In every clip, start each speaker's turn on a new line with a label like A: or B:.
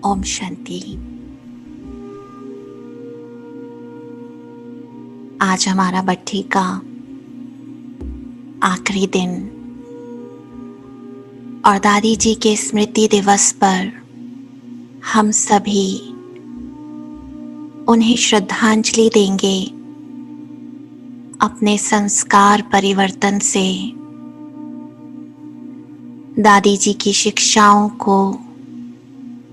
A: ओम शांति। आज हमारा बट्ठी का आखिरी दिन और दादी जी के स्मृति दिवस पर हम सभी उन्हें श्रद्धांजलि देंगे अपने संस्कार परिवर्तन से, दादी जी की शिक्षाओं को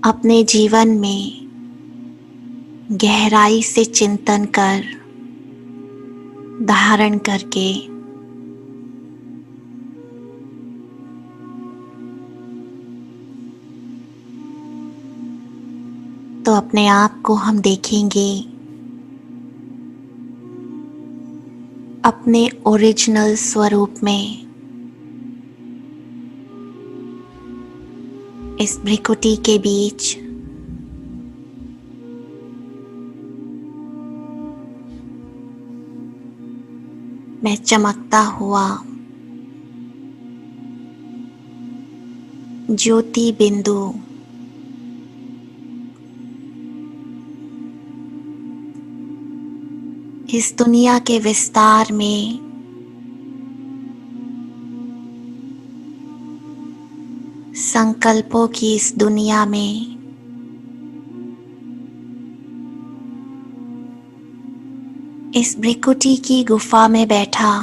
A: अपने जीवन में गहराई से चिंतन कर, धारण करके तो अपने आप को हम देखेंगे अपने ओरिजिनल स्वरूप में। इस भ्रिकुटी के बीच मैं चमकता हुआ ज्योति बिंदु इस दुनिया के विस्तार में संकल्पों की इस दुनिया में इस भ्रिकुटी की गुफा में बैठा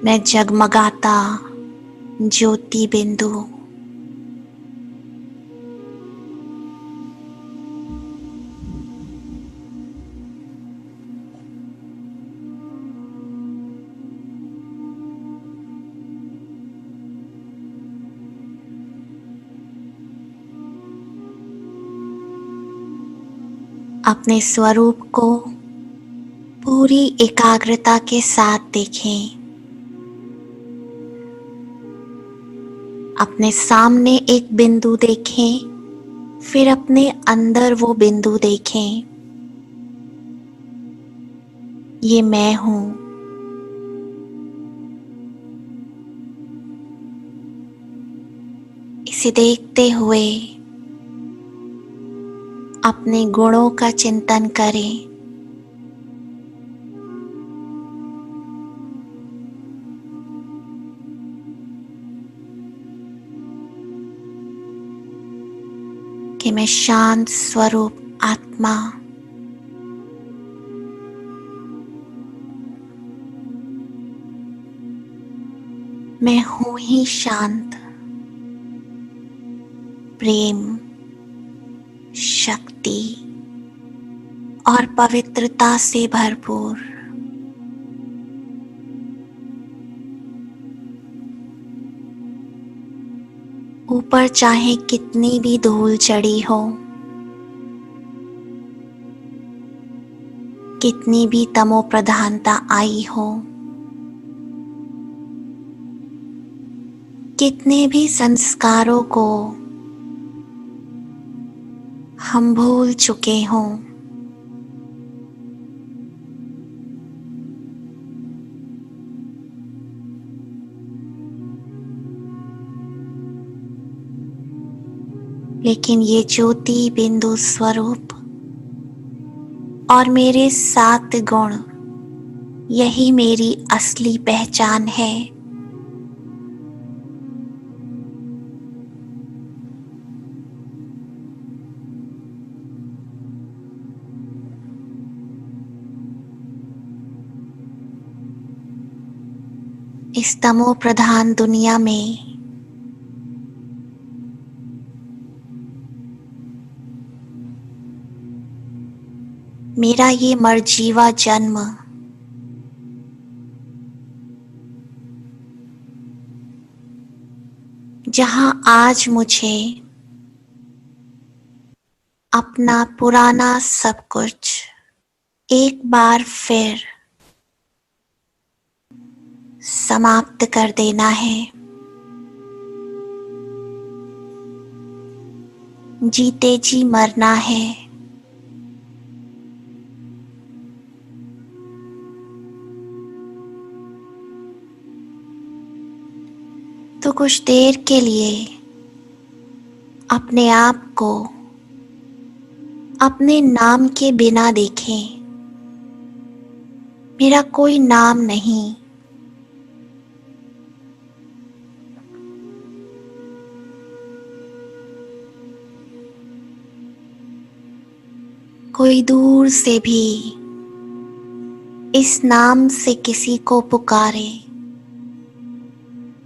A: मैं जगमगाता ज्योति बिंदु अपने स्वरूप को पूरी एकाग्रता के साथ देखें। अपने सामने एक बिंदु देखें, फिर अपने अंदर वो बिंदु देखें। ये मैं हूं। इसे देखते हुए अपने गुणों का चिंतन करें। कि मैं शांत स्वरूप आत्मा मैं हूं ही शांत, प्रेम, शक्ति और पवित्रता से भरपूर। ऊपर चाहे कितनी भी धूल चढ़ी हो, कितनी भी तमो प्रधानता आई हो, कितने भी संस्कारों को हम भूल चुके हों, लेकिन ये ज्योति बिंदु स्वरूप और मेरे 7 गुण, यही मेरी असली पहचान है। इस तमो प्रधान दुनिया में मेरा ये मरजीवा जन्म जहां आज मुझे अपना पुराना सब कुछ एक बार फिर समाप्त कर देना है। जीते जी मरना है। कुछ देर के लिए अपने आप को अपने नाम के बिना देखें। मेरा कोई नाम नहीं, कोई दूर से भी इस नाम से किसी को पुकारे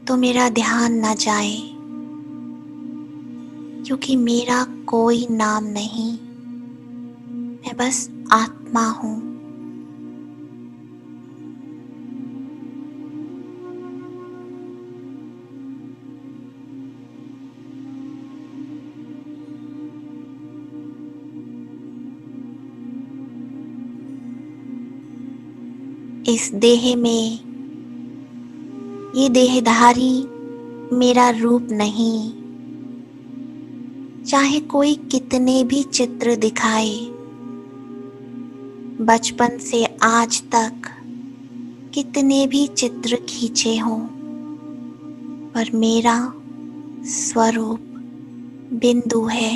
A: तो मेरा ध्यान न जाए, क्योंकि मेरा कोई नाम नहीं, मैं बस आत्मा हूं। इस देह में ये देहधारी मेरा रूप नहीं, चाहे कोई कितने भी चित्र दिखाए। बचपन से आज तक कितने भी चित्र खींचे हों, पर मेरा स्वरूप बिंदु है।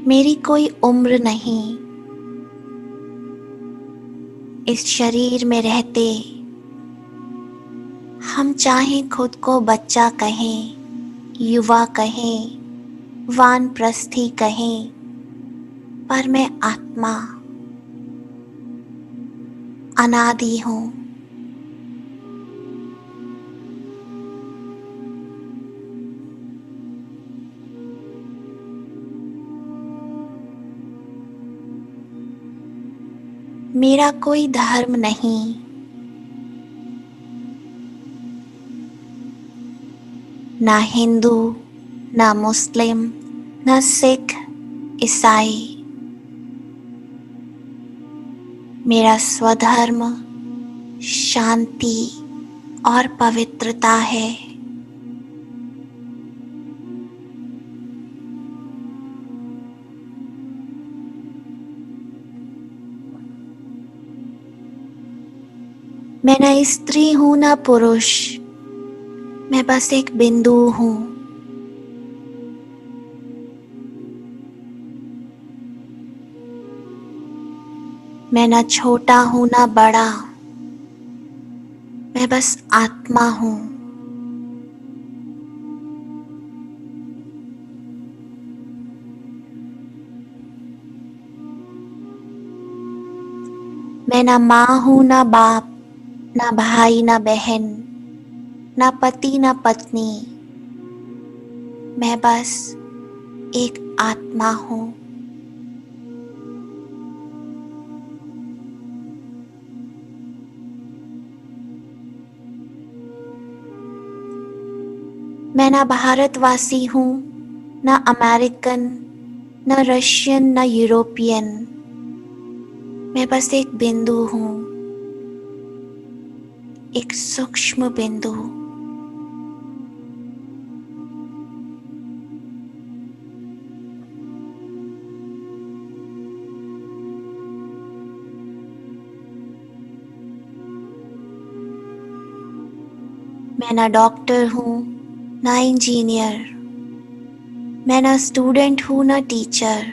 A: मेरी कोई उम्र नहीं, इस शरीर में रहते हम चाहे खुद को बच्चा कहें, युवा कहें, वानप्रस्थी कहें, पर मैं आत्मा अनादि हूं। मेरा कोई धर्म नहीं, ना हिंदू, ना मुस्लिम, ना सिख, ईसाई। मेरा स्वधर्म शांति और पवित्रता है। मैं न स्त्री हूं न पुरुष, मैं बस एक बिंदु हूं। मैं न छोटा हूं न बड़ा, मैं बस आत्मा हूं। मैं न माँ हूं न बाप, न भाई न बहन, न पति न पत्नी, मैं बस एक आत्मा हूं। मैं न भारतवासी हूं, न अमेरिकन, न रशियन, न यूरोपियन, मैं बस एक बिंदु हूं, एक सूक्ष्म बिंदु। मैं ना डॉक्टर हूं, ना इंजीनियर, मैं ना स्टूडेंट हूं, ना टीचर,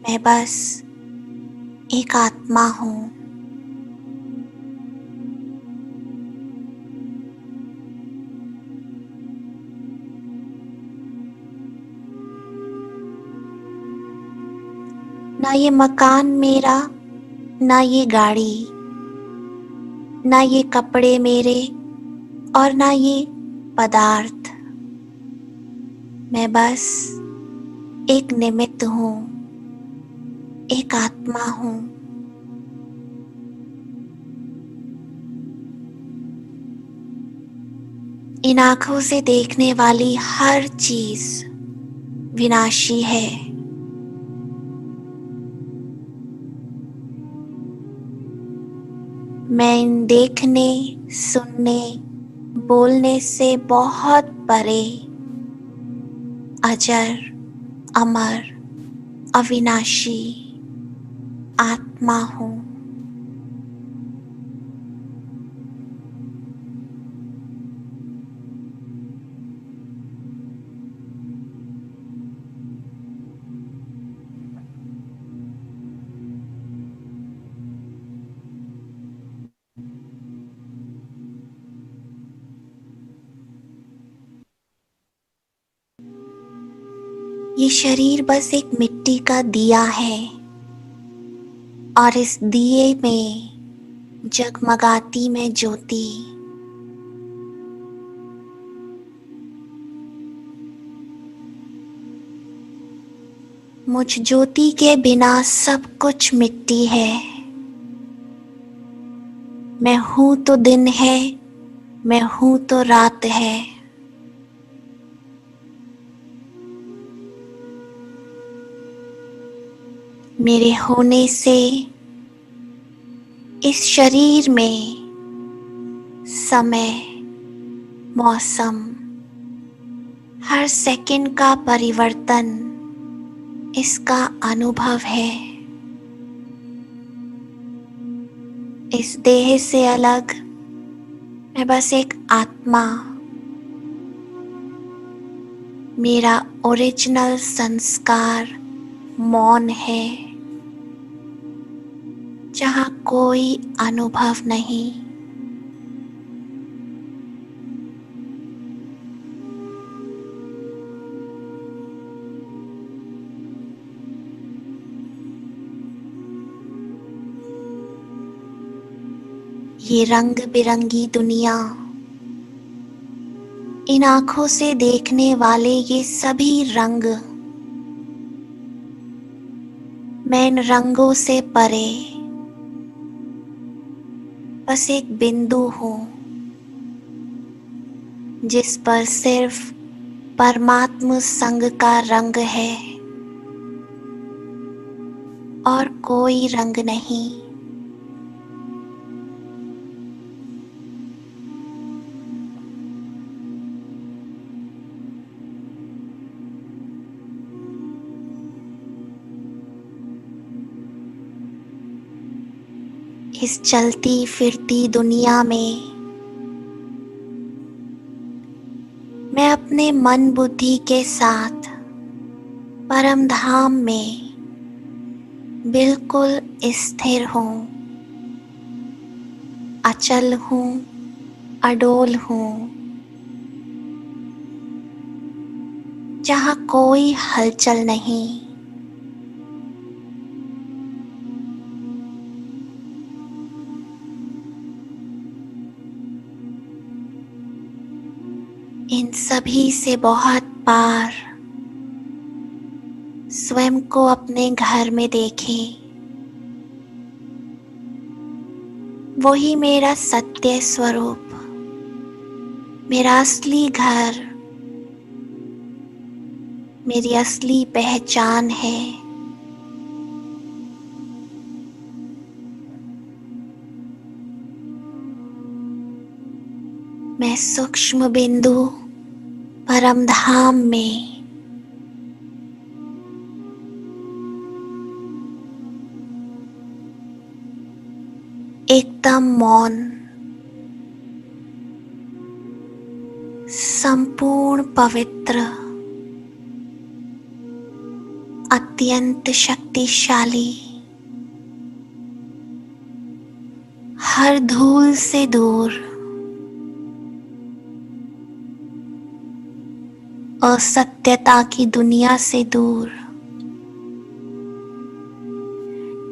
A: मैं बस एक आत्मा हूं। ना ये मकान मेरा, ना ये गाड़ी, ना ये कपड़े मेरे, और ना ये पदार्थ, मैं बस एक निमित्त हूं, एक आत्मा हूं। इन आंखों से देखने वाली हर चीज विनाशी है। मैं इन देखने, सुनने, बोलने से बहुत परे अजर अमर अविनाशी आत्मा हूँ। ये शरीर बस एक मिट्टी का दिया है और इस दिए में जगमगाती मैं ज्योति। मुझ ज्योति के बिना सब कुछ मिट्टी है। मैं हूं तो दिन है, मैं हूं तो रात है। मेरे होने से इस शरीर में समय, मौसम, हर सेकंड का परिवर्तन इसका अनुभव है। इस देह से अलग मैं बस एक आत्मा, मेरा ओरिजिनल संस्कार मौन है, जहाँ कोई अनुभव नहीं। ये रंग बिरंगी दुनिया, इन आंखों से देखने वाले ये सभी रंग, मैं इन रंगों से परे बस एक बिंदु हूँ, जिस पर सिर्फ परमात्म संग का रंग है और कोई रंग नहीं। इस चलती फिरती दुनिया में मैं अपने मन बुद्धि के साथ परम धाम में बिल्कुल स्थिर हूँ, अचल हूँ, अडोल हूँ, जहाँ कोई हलचल नहीं। इन सभी से बहुत पार स्वयं को अपने घर में देखें। वही मेरा सत्य स्वरूप, मेरा असली घर, मेरी असली पहचान है। मैं सूक्ष्म बिंदु परम धाम में एकदम मौन, संपूर्ण पवित्र, अत्यंत शक्तिशाली, हर धूल से दूर, असत्यता की दुनिया से दूर,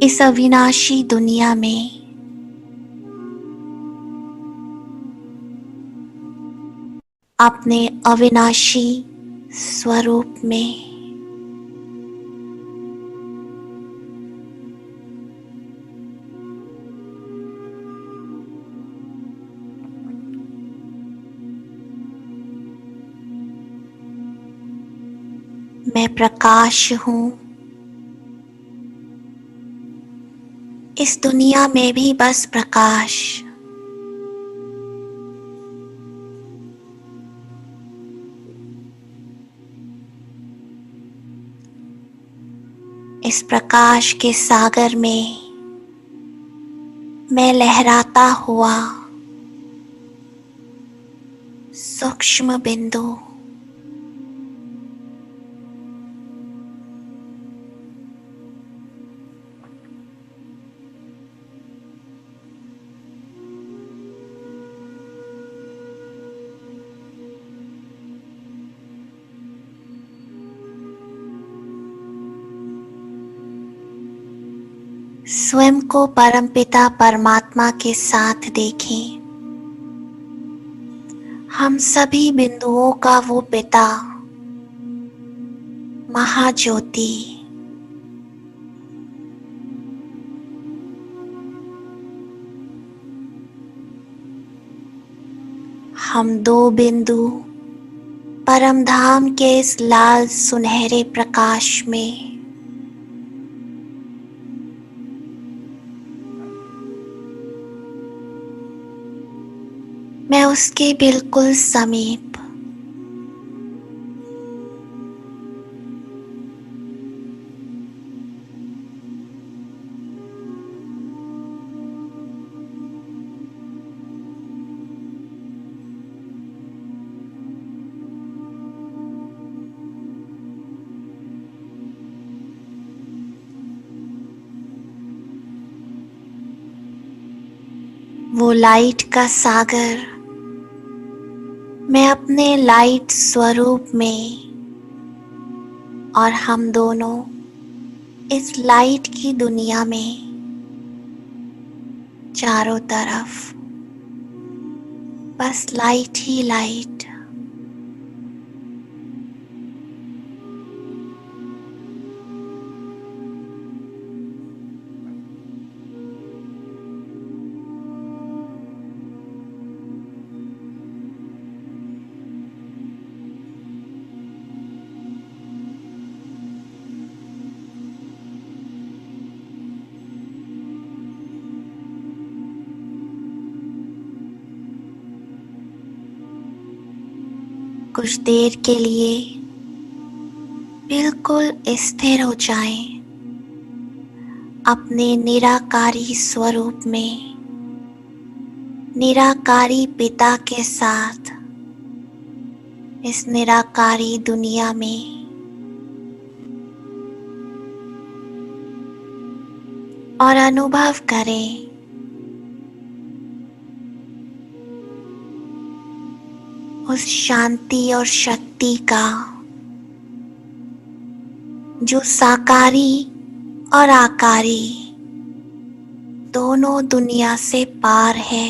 A: इस अविनाशी दुनिया में अपने अविनाशी स्वरूप में। मैं प्रकाश हूँ। इस दुनिया में भी बस प्रकाश। इस प्रकाश के सागर में मैं लहराता हुआ सूक्ष्म बिंदु, स्वयं को परमपिता परमात्मा के साथ देखें। हम सभी बिंदुओं का वो पिता महाज्योति हम दो बिंदु परम धाम के इस लाल सुनहरे प्रकाश में मैं उसके बिल्कुल समीप वो लाइट का सागर मैं अपने लाइट स्वरूप में और हम दोनों इस लाइट की दुनिया में चारों तरफ बस लाइट ही लाइट। कुछ देर के लिए बिल्कुल स्थिर हो जाएं अपने निराकारी स्वरूप में, निराकारी पिता के साथ इस निराकारी दुनिया में। और अनुभव करें उस शांति और शक्ति का जो साकारी और आकारी दोनों दुनिया से पार है।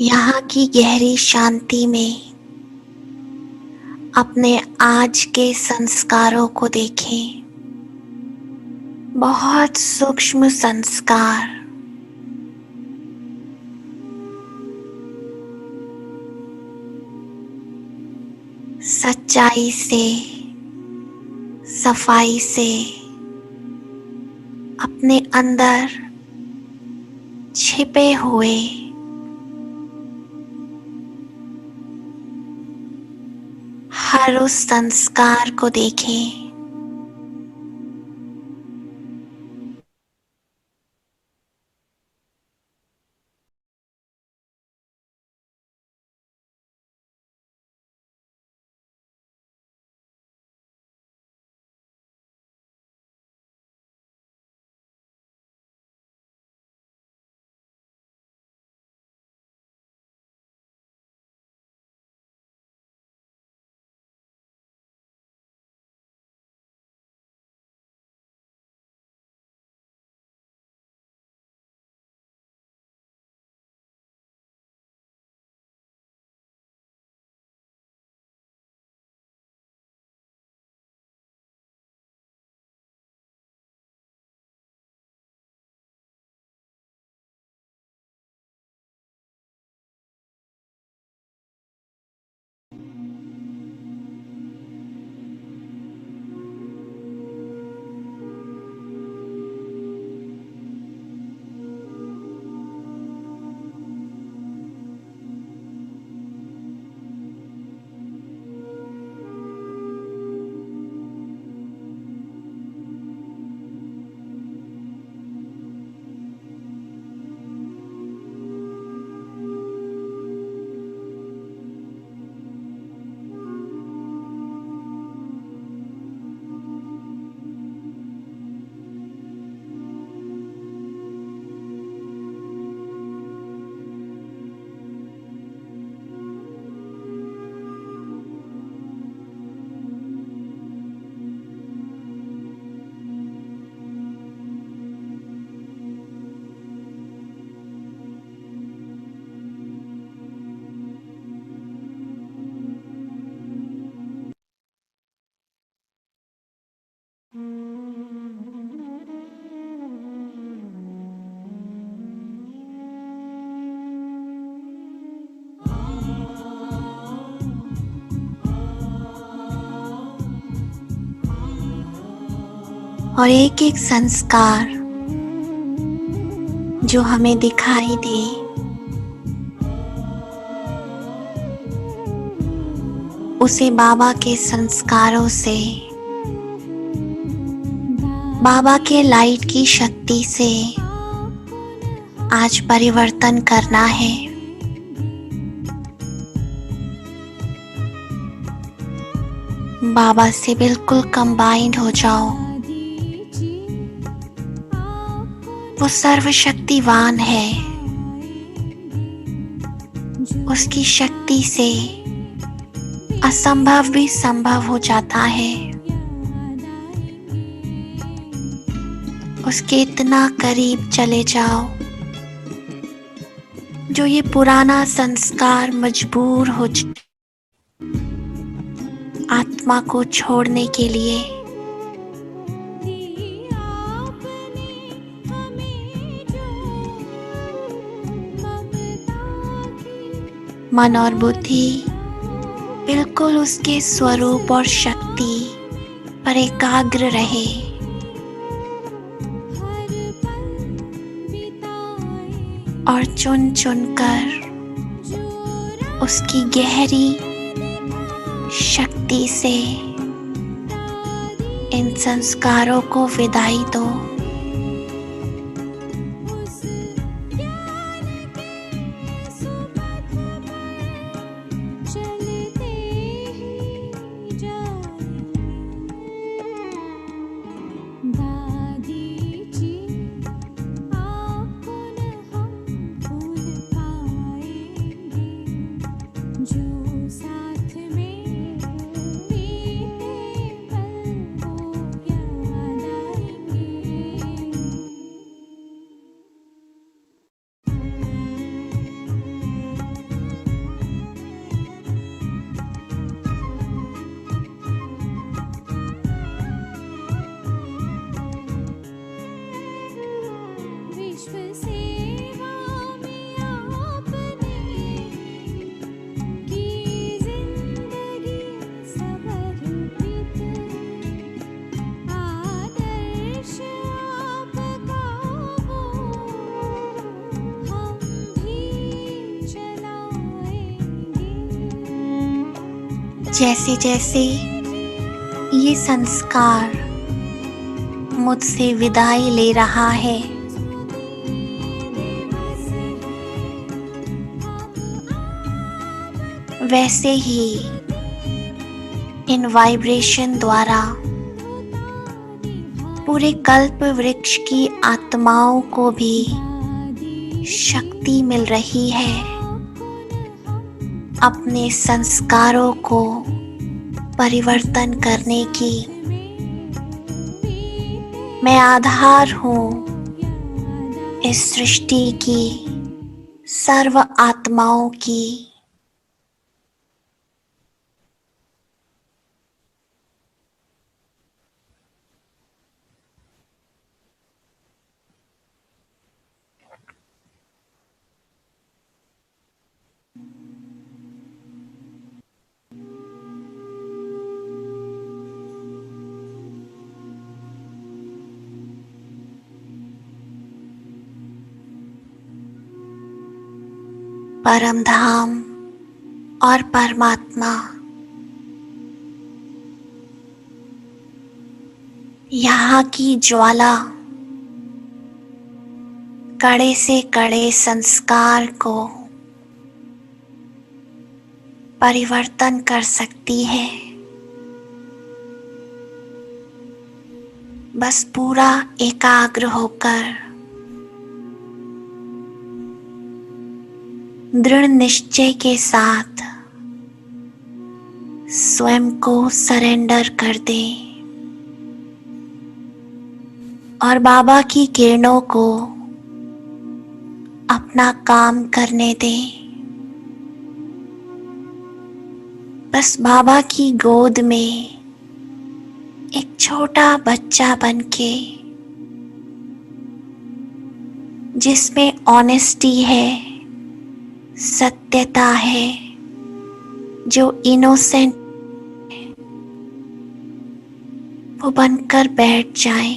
A: यहाँ की गहरी शांति में अपने आज के संस्कारों को देखें। बहुत सूक्ष्म संस्कार, सच्चाई से, सफाई से अपने अंदर छिपे हुए हर उस संस्कार को देखें। और एक एक संस्कार जो हमें दिखाई दे, उसे बाबा के संस्कारों से, बाबा के लाइट की शक्ति से आज परिवर्तन करना है। बाबा से बिल्कुल कंबाइंड हो जाओ। वो सर्वशक्तिवान है। उसकी शक्ति से असंभव भी संभव हो जाता है। उसके इतना करीब चले जाओ जो ये पुराना संस्कार मजबूर हो आत्मा को छोड़ने के लिए। मन और बुद्धि बिल्कुल उसके स्वरूप और शक्ति पर एकाग्र रहे। और चुन चुन कर उसकी गहरी शक्ति से इन संस्कारों को विदाई दो। जैसे जैसे ये संस्कार मुझसे विदाई ले रहा है, वैसे ही इन वाइब्रेशन द्वारा पूरे कल्प वृक्ष की आत्माओं को भी शक्ति मिल रही है अपने संस्कारों को परिवर्तन करने की। मैं आधार हूँ इस सृष्टि की सर्व आत्माओं की। परम धाम और परमात्मा यहाँ की ज्वाला कड़े से कड़े संस्कार को परिवर्तन कर सकती है। बस पूरा एकाग्र होकर दृढ़ निश्चय के साथ स्वयं को सरेंडर कर दे और बाबा की किरणों को अपना काम करने दे। बस बाबा की गोद में एक छोटा बच्चा बनके, जिसमें ऑनेस्टी है, सत्यता है, जो इनोसेंट, वो बनकर बैठ जाए।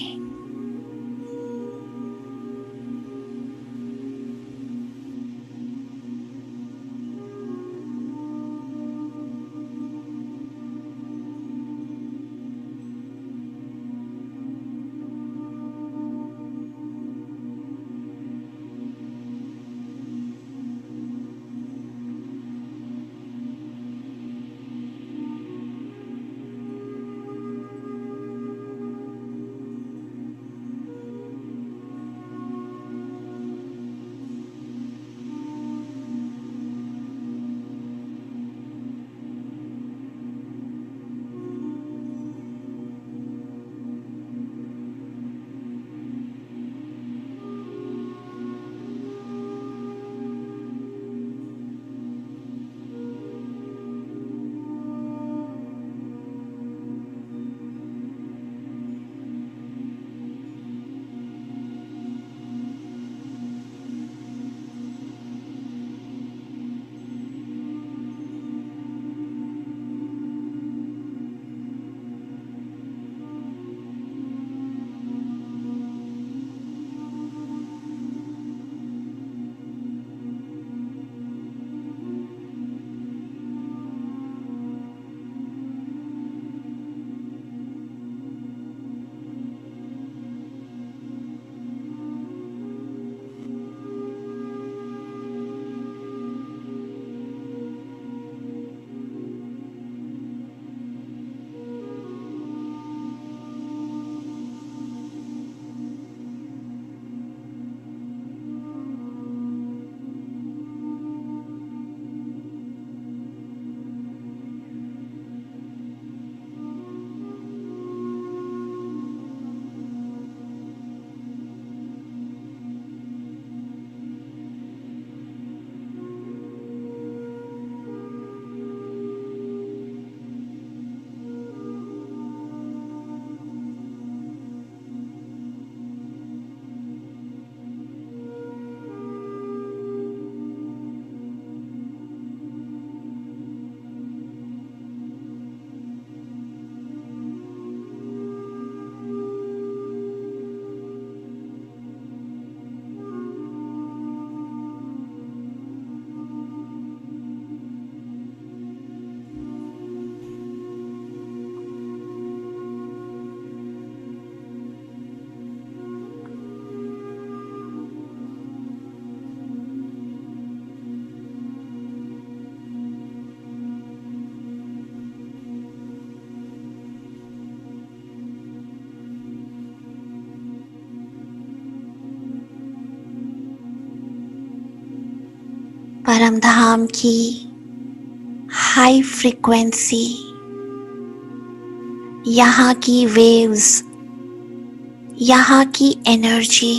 A: परम धाम की हाई फ्रिक्वेंसी, यहाँ की वेव्स, यहाँ की एनर्जी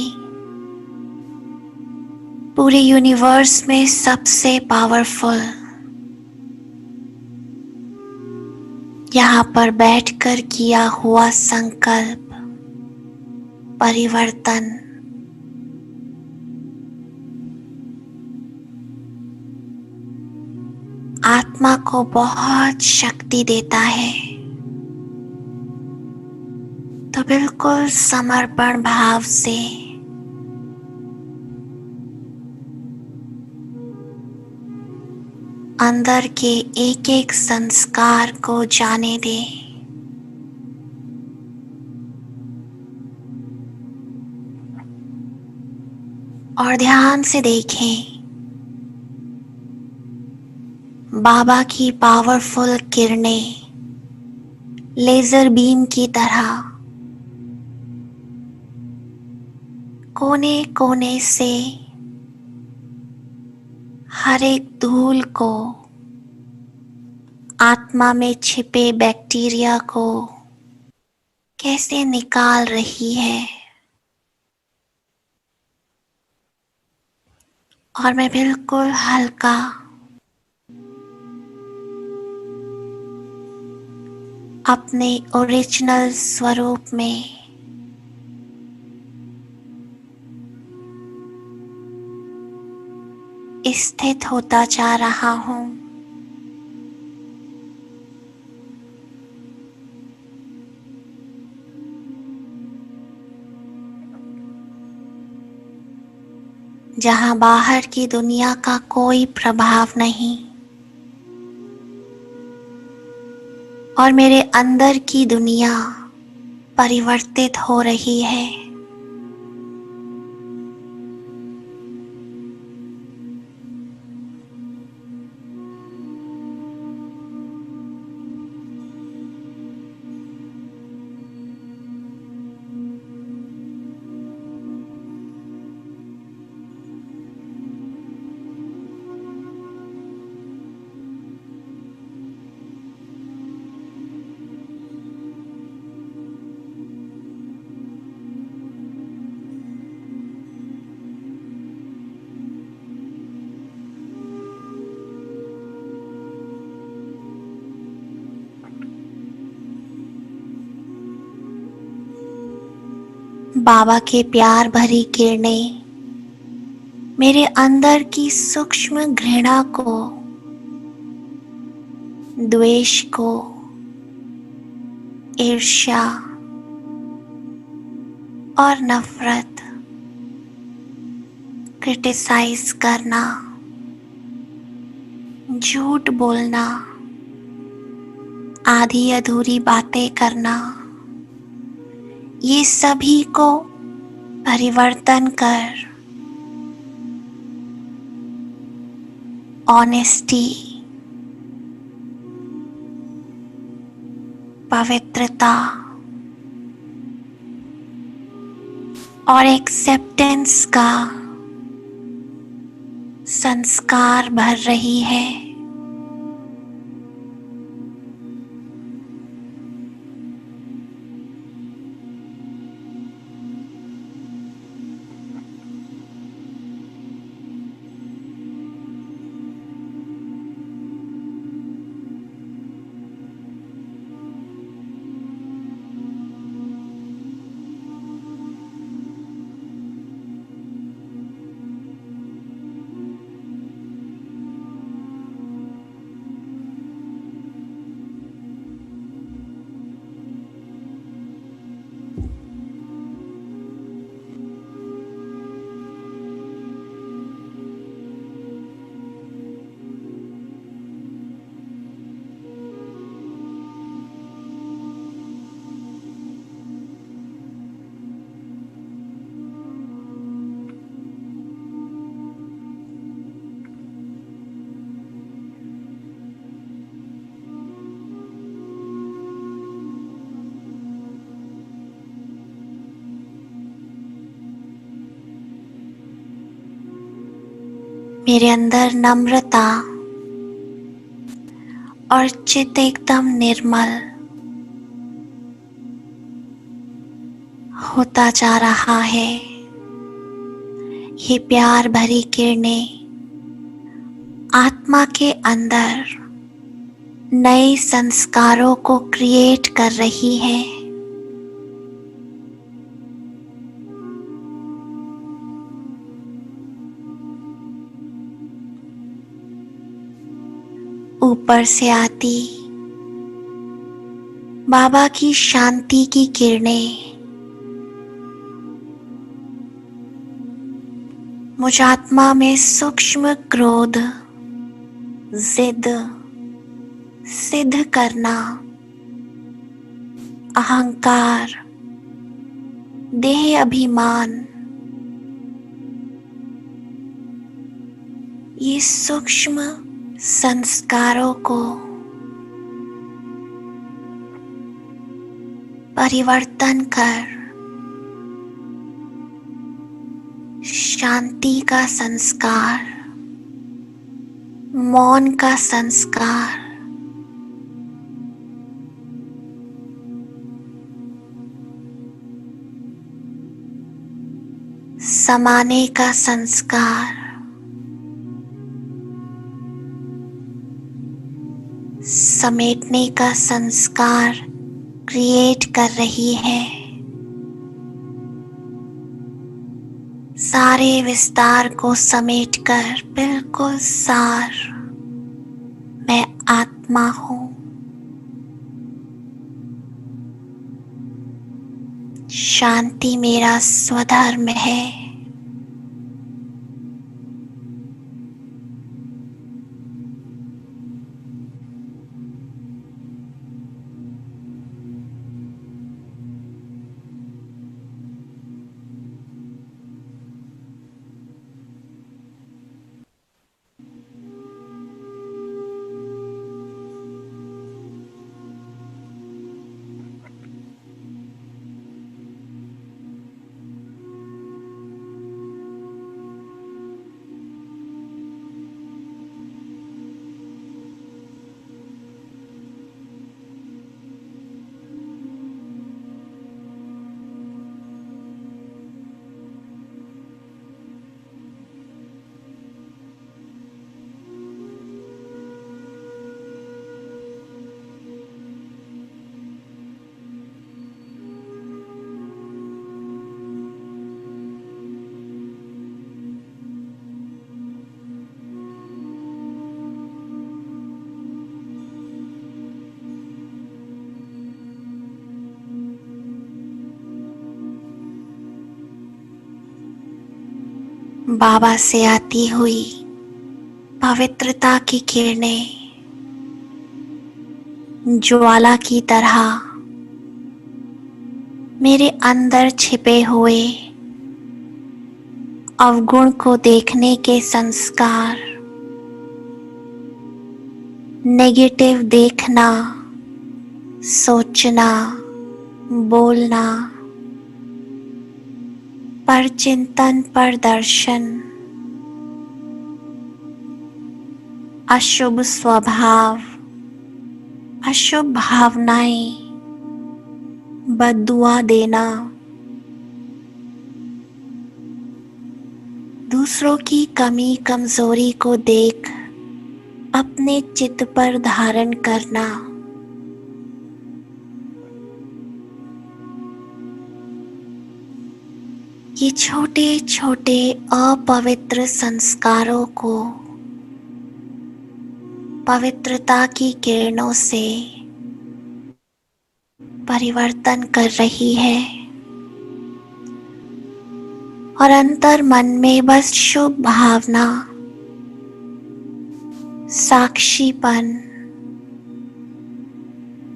A: पूरे यूनिवर्स में सबसे पावरफुल। यहाँ पर बैठकर किया हुआ संकल्प परिवर्तन आत्मा को बहुत शक्ति देता है। तो बिल्कुल समर्पण भाव से अंदर के एक एक संस्कार को जाने दे। और ध्यान से देखें बाबा की पावरफुल किरणें लेजर बीम की तरह कोने कोने से हर एक धूल को, आत्मा में छिपे बैक्टीरिया को कैसे निकाल रही है। और मैं बिल्कुल हल्का अपने ओरिजिनल स्वरूप में स्थित होता जा रहा हूँ। जहाँ बाहर की दुनिया का कोई प्रभाव नहीं और मेरे अंदर की दुनिया परिवर्तित हो रही है। बाबा के प्यार भरी किरणें मेरे अंदर की सूक्ष्म घृणा को, द्वेष को, ईर्ष्या और नफरत, क्रिटिसाइज करना, झूठ बोलना, आधी अधूरी बातें करना, ये सभी को परिवर्तन कर ऑनेस्टी, पवित्रता और एक्सेप्टेंस का संस्कार भर रही है। मेरे अंदर नम्रता और चित्त एकदम निर्मल होता जा रहा है। ये प्यार भरी किरणें आत्मा के अंदर नए संस्कारों को क्रिएट कर रही है। ऊपर से आती बाबा की शांति की किरणें मुझ आत्मा में सूक्ष्म क्रोध, जिद, सिद्ध करना, अहंकार, देह अभिमान, ये सूक्ष्म संस्कारों को परिवर्तन कर शांति का संस्कार, मौन का संस्कार, समाने का संस्कार, समेटने का संस्कार क्रिएट कर रही है। सारे विस्तार को समेटकर बिल्कुल सार मैं आत्मा हूँ। शांति मेरा स्वधर्म है। बाबा से आती हुई पवित्रता की किरणें ज्वाला की तरह मेरे अंदर छिपे हुए अवगुण को देखने के संस्कार, नेगेटिव देखना, सोचना, बोलना, पर चिंतन, पर दर्शन, अशुभ स्वभाव, अशुभ भावनाएं, बद्दुआ देना, दूसरों की कमी कमजोरी को देख अपने चित्त पर धारण करना, ये छोटे छोटे अपवित्र संस्कारों को पवित्रता की किरणों से परिवर्तन कर रही है और अंतर मन में बस शुभ भावना, साक्षीपन,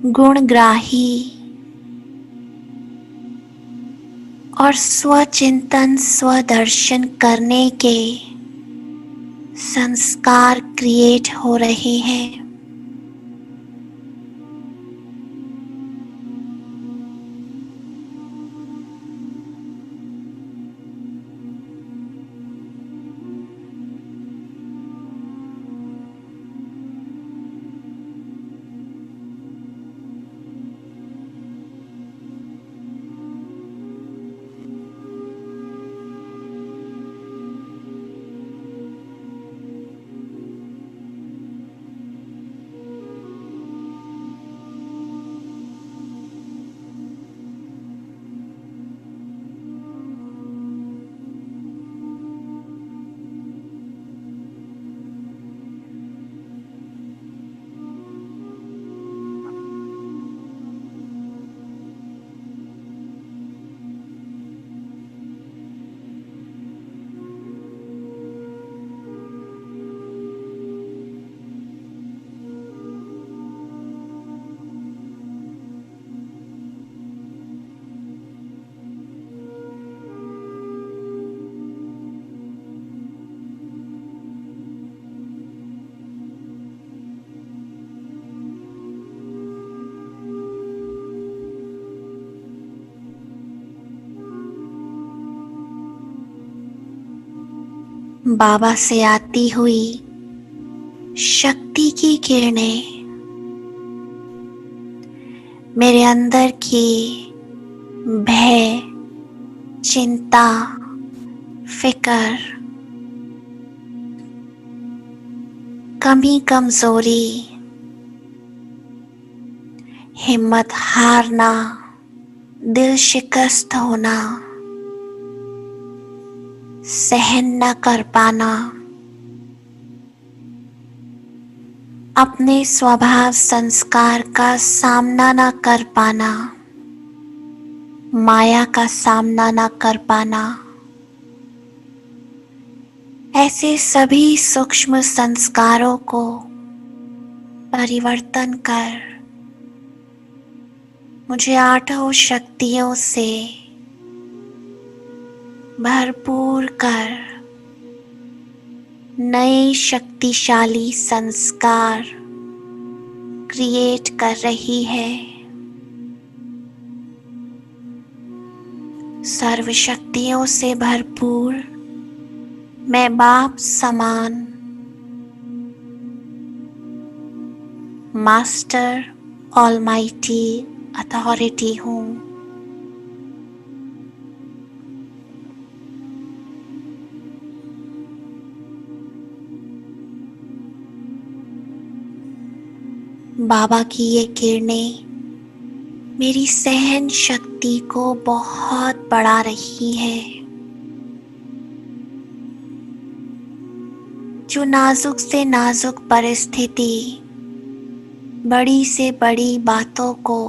A: गुणग्राही और स्वचिंतन स्वदर्शन करने के संस्कार क्रिएट हो रहे हैं। बाबा से आती हुई शक्ति की किरणें मेरे अंदर की भय, चिंता, फिकर, कमी, कमजोरी, हिम्मत हारना, दिल शिकस्त होना, सहन न कर पाना, अपने स्वभाव संस्कार का सामना न कर पाना, माया का सामना न कर पाना, ऐसे सभी सूक्ष्म संस्कारों को परिवर्तन कर मुझे आठों शक्तियों से भरपूर कर नए शक्तिशाली संस्कार क्रिएट कर रही है। सर्व शक्तियों से भरपूर मैं बाप समान मास्टर ऑलमाइटी अथॉरिटी हूँ। बाबा की ये किरणें मेरी सहन शक्ति को बहुत बढ़ा रही है। जो नाजुक से नाजुक परिस्थिति, बड़ी से बड़ी बातों को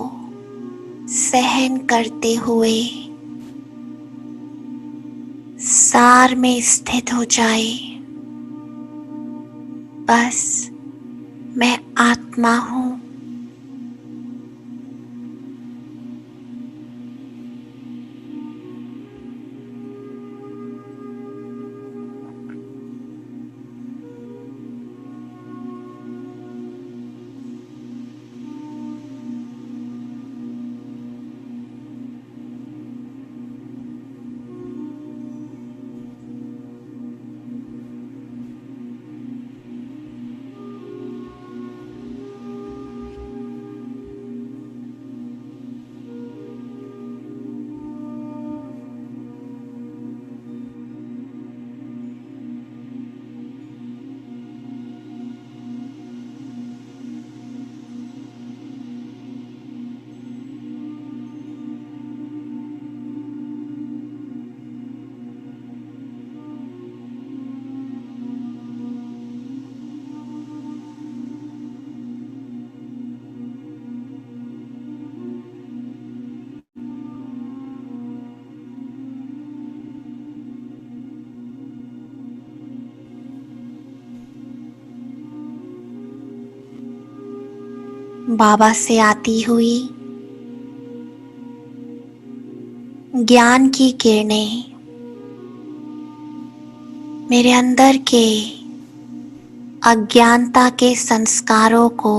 A: सहन करते हुए सार में स्थित हो जाए। बस मैं आत्मा हूँ। बाबा से आती हुई ज्ञान की किरणें मेरे अंदर के अज्ञानता के संस्कारों को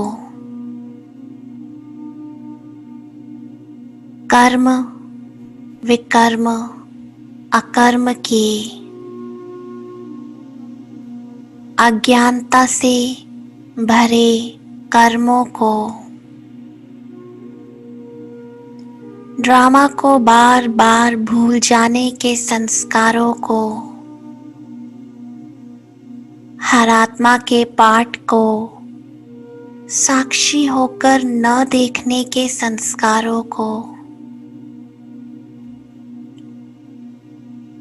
A: कर्म, विकर्म, अकर्म के अज्ञानता से भरे कर्मों को, ड्रामा को बार बार भूल जाने के संस्कारों को, हर आत्मा के पाठ को साक्षी होकर न देखने के संस्कारों को,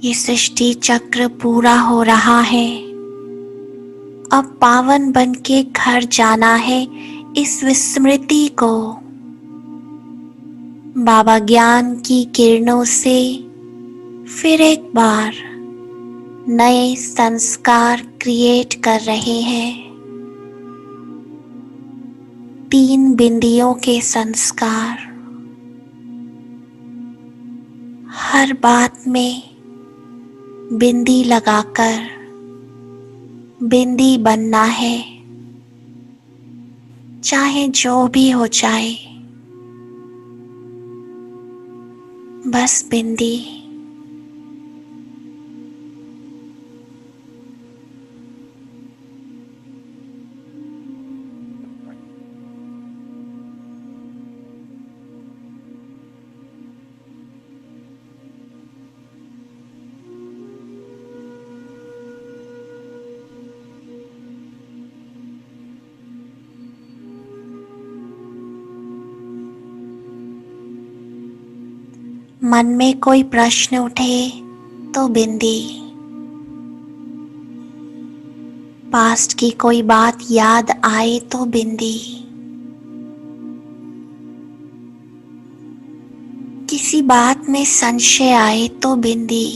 A: ये सृष्टि चक्र पूरा हो रहा है, अब पावन बन के घर जाना है, इस विस्मृति को बाबा ज्ञान की किरणों से फिर एक बार नए संस्कार क्रिएट कर रहे हैं। 3 बिंदियों के संस्कार, हर बात में बिंदी लगाकर बिंदी बनना है, चाहे जो भी हो जाए, बस बिंदी। मन में कोई प्रश्न उठे तो बिंदी, पास्ट की कोई बात याद आए तो बिंदी, किसी बात में संशय आए तो बिंदी,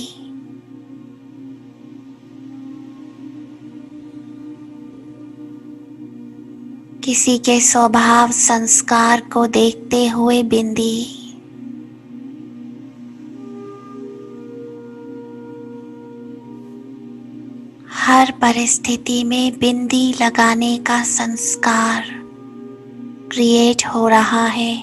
A: किसी के स्वभाव संस्कार को देखते हुए बिंदी, हर परिस्थिति में बिंदी लगाने का संस्कार क्रिएट हो रहा है।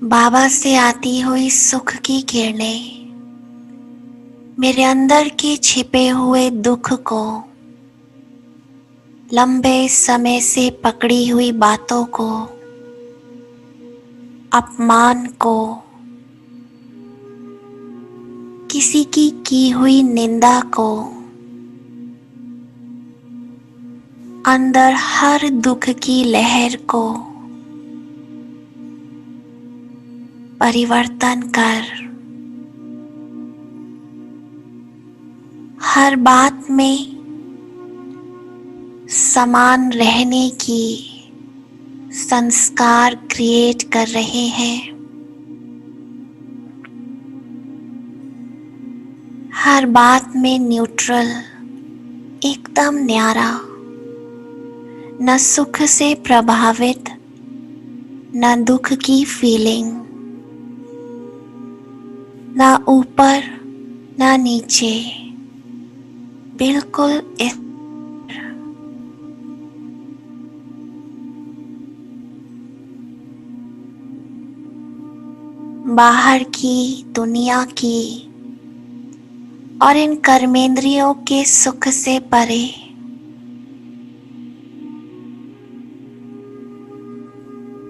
A: बाबा से आती हुई सुख की किरणें मेरे अंदर के छिपे हुए दुख को, लंबे समय से पकड़ी हुई बातों को, अपमान को, किसी की हुई निंदा को, अंदर हर दुख की लहर को परिवर्तन कर हर बात में समान रहने की संस्कार क्रिएट कर रहे हैं। हर बात में न्यूट्रल, एकदम न्यारा, न सुख से प्रभावित न दुख की फीलिंग, न ऊपर न नीचे, बिल्कुल इस बाहर की दुनिया की और इन कर्मेंद्रियों के सुख से परे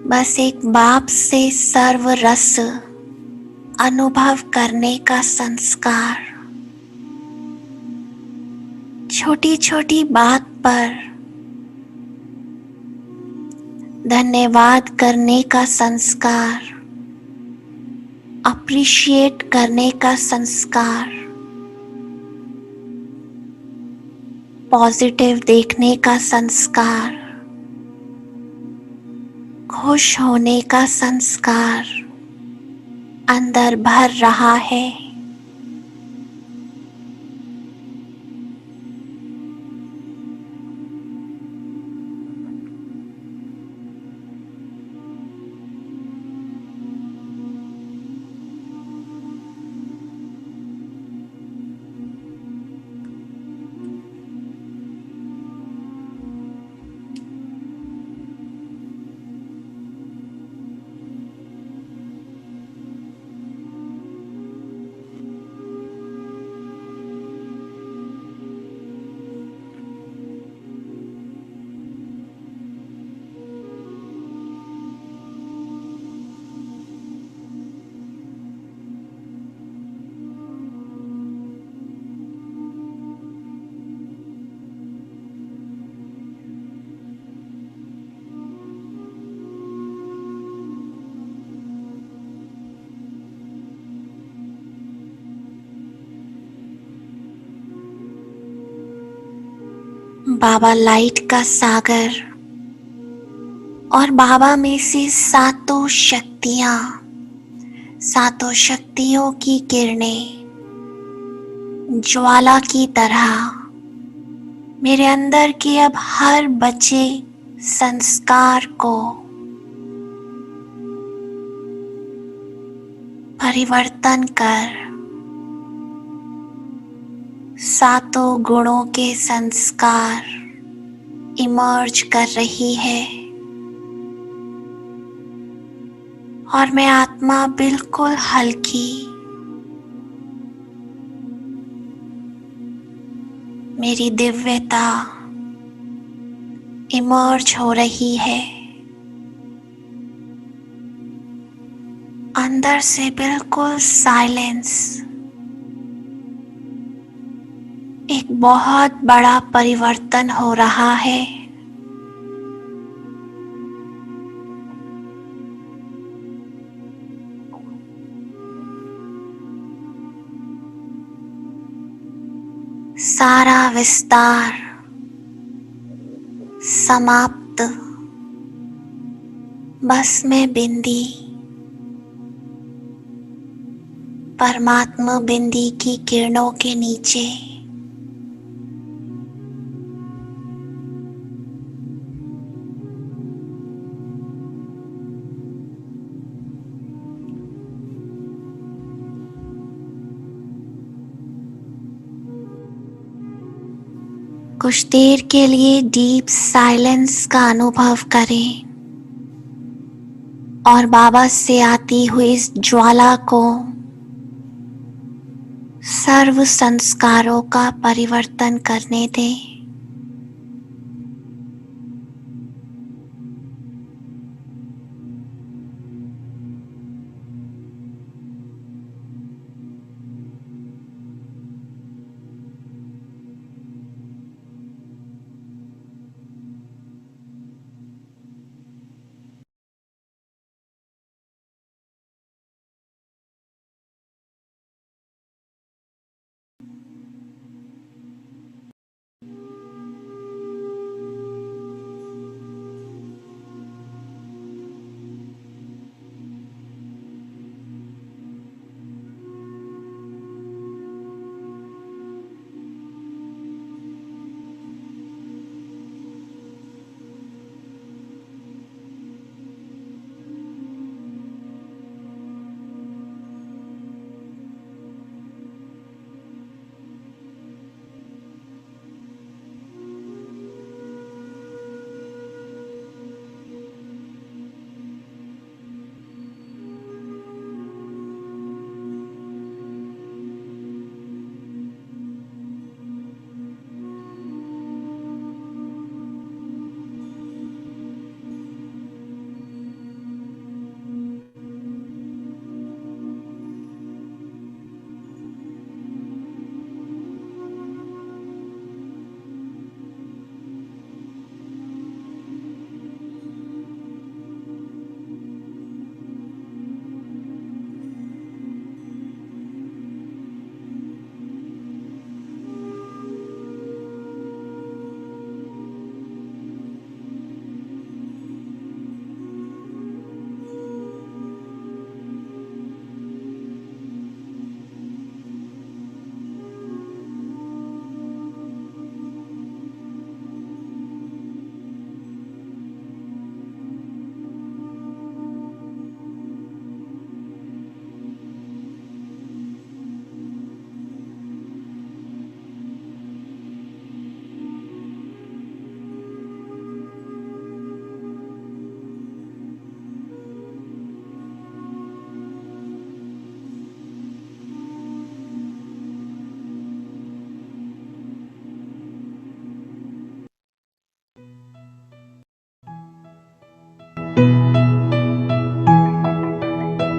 A: बस एक बाप से सर्व रस अनुभव करने का संस्कार, छोटी छोटी बात पर धन्यवाद करने का संस्कार, अप्रिशिएट करने का संस्कार, पॉजिटिव देखने का संस्कार, खुश होने का संस्कार अंदर भर रहा है। बाबा लाइट का सागर और बाबा में से सातों शक्तियां, सातों शक्तियों की किरणें ज्वाला की तरह मेरे अंदर के अब हर बचे संस्कार को परिवर्तन कर सातों गुणों के संस्कार इमर्ज कर रही है और मैं आत्मा बिल्कुल हल्की, मेरी दिव्यता इमर्ज हो रही है अंदर से बिल्कुल साइलेंस। एक बहुत बड़ा परिवर्तन हो रहा है। सारा विस्तार समाप्त। बस मैं बिंदी, परमात्मा बिंदी की किरणों के नीचे कुछ देर के लिए डीप साइलेंस का अनुभव करें और बाबा से आती हुई इस ज्वाला को सर्व संस्कारों का परिवर्तन करने दें।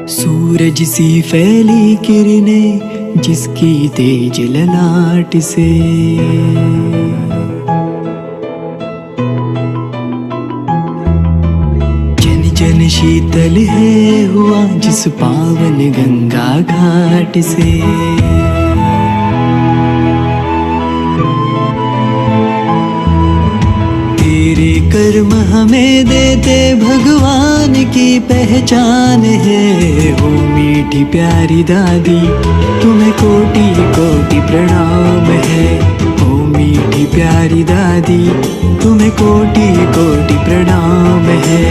B: सूरज सी फैली किरणें जिसकी तेज ललाट से जन जन शीतल है हुआ जिस पावन गंगा घाट से। तेरे कर्म हमें देते भगवान की पहचान है। ओ मीठी प्यारी दादी तुम्हें कोटि कोटि प्रणाम है। ओ मीठी प्यारी दादी तुम्हें कोटि कोटि प्रणाम है।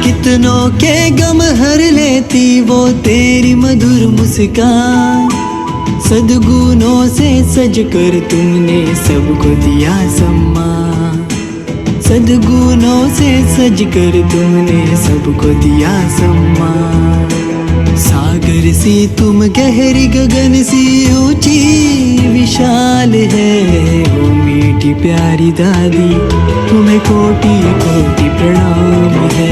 B: कितनों के गम हर लेती वो तेरी मधुर मुस्कान। सद्गुणों से सज कर तुमने सबको दिया सम्मान। सद्गुणों से सज कर तुमने सबको दिया सम्मान। सागर सी तुम गहरी गगन सी ऊंची विशाल है। ओ मीठी प्यारी दादी तुम्हें कोटि कोटि प्रणाम है।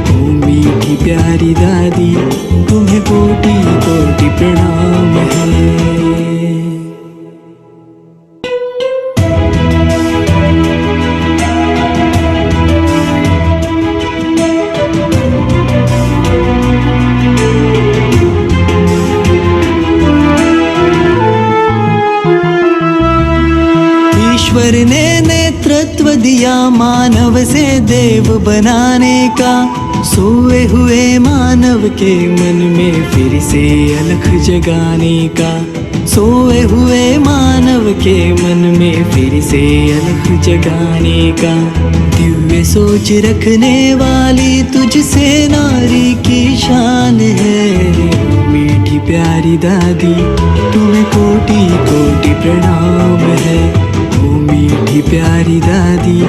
B: ओ मीठी प्यारी दादी तुम्हें कोटि कोटि प्रणाम है। ईश्वर ने नेतृत्व दिया मानव से देव बनाने का। सोए हुए मानव के मन में फिर से अलख जगाने का। सोए हुए मानव के मन में फिर से अलख जगाने का। दिव्य सोच रखने वाली तुझसे नारी की शान है। मीठी प्यारी दादी तुम्हें कोटि कोटि प्रणाम है। ओ मीठी प्यारी दादी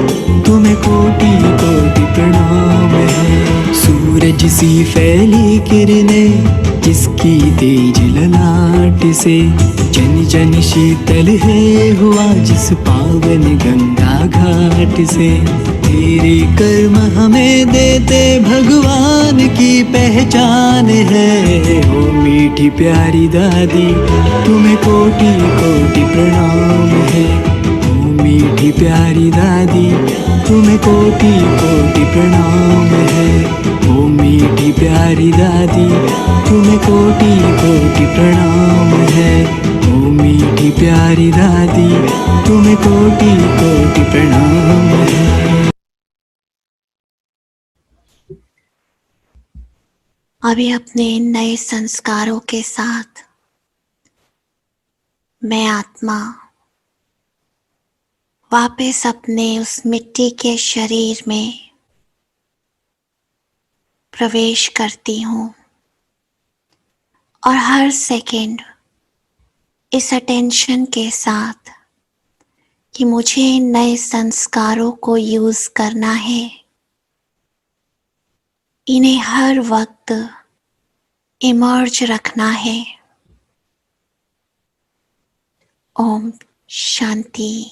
B: तुम्हें कोटि कोटि प्रणाम है। सूरज सी फैली किरणें जिसकी तेज ललाट से जन जन शीतल है हुआ जिस पावन गंगा घाट से। तेरे कर्म हमें देते भगवान की पहचान है। ओ मीठी प्यारी दादी तुम्हें कोटि कोटि प्रणाम है। ओ मीठी प्यारी दादी तुम्हें कोटि कोटि प्रणाम है। ओ मीठी प्यारी दादी तुम्हें कोटि कोटि प्रणाम है। ओ मीठी प्यारी दादी तुम्हें कोटि कोटि प्रणाम है।
A: अभी अपने नए संस्कारों के साथ मैं आत्मा वापस अपने उस मिट्टी के शरीर में प्रवेश करती हूँ और हर सेकंड इस अटेंशन के साथ कि मुझे इन नए संस्कारों को यूज करना है। इन्हें हर वक्त इमर्ज रखना है। ओम शांति।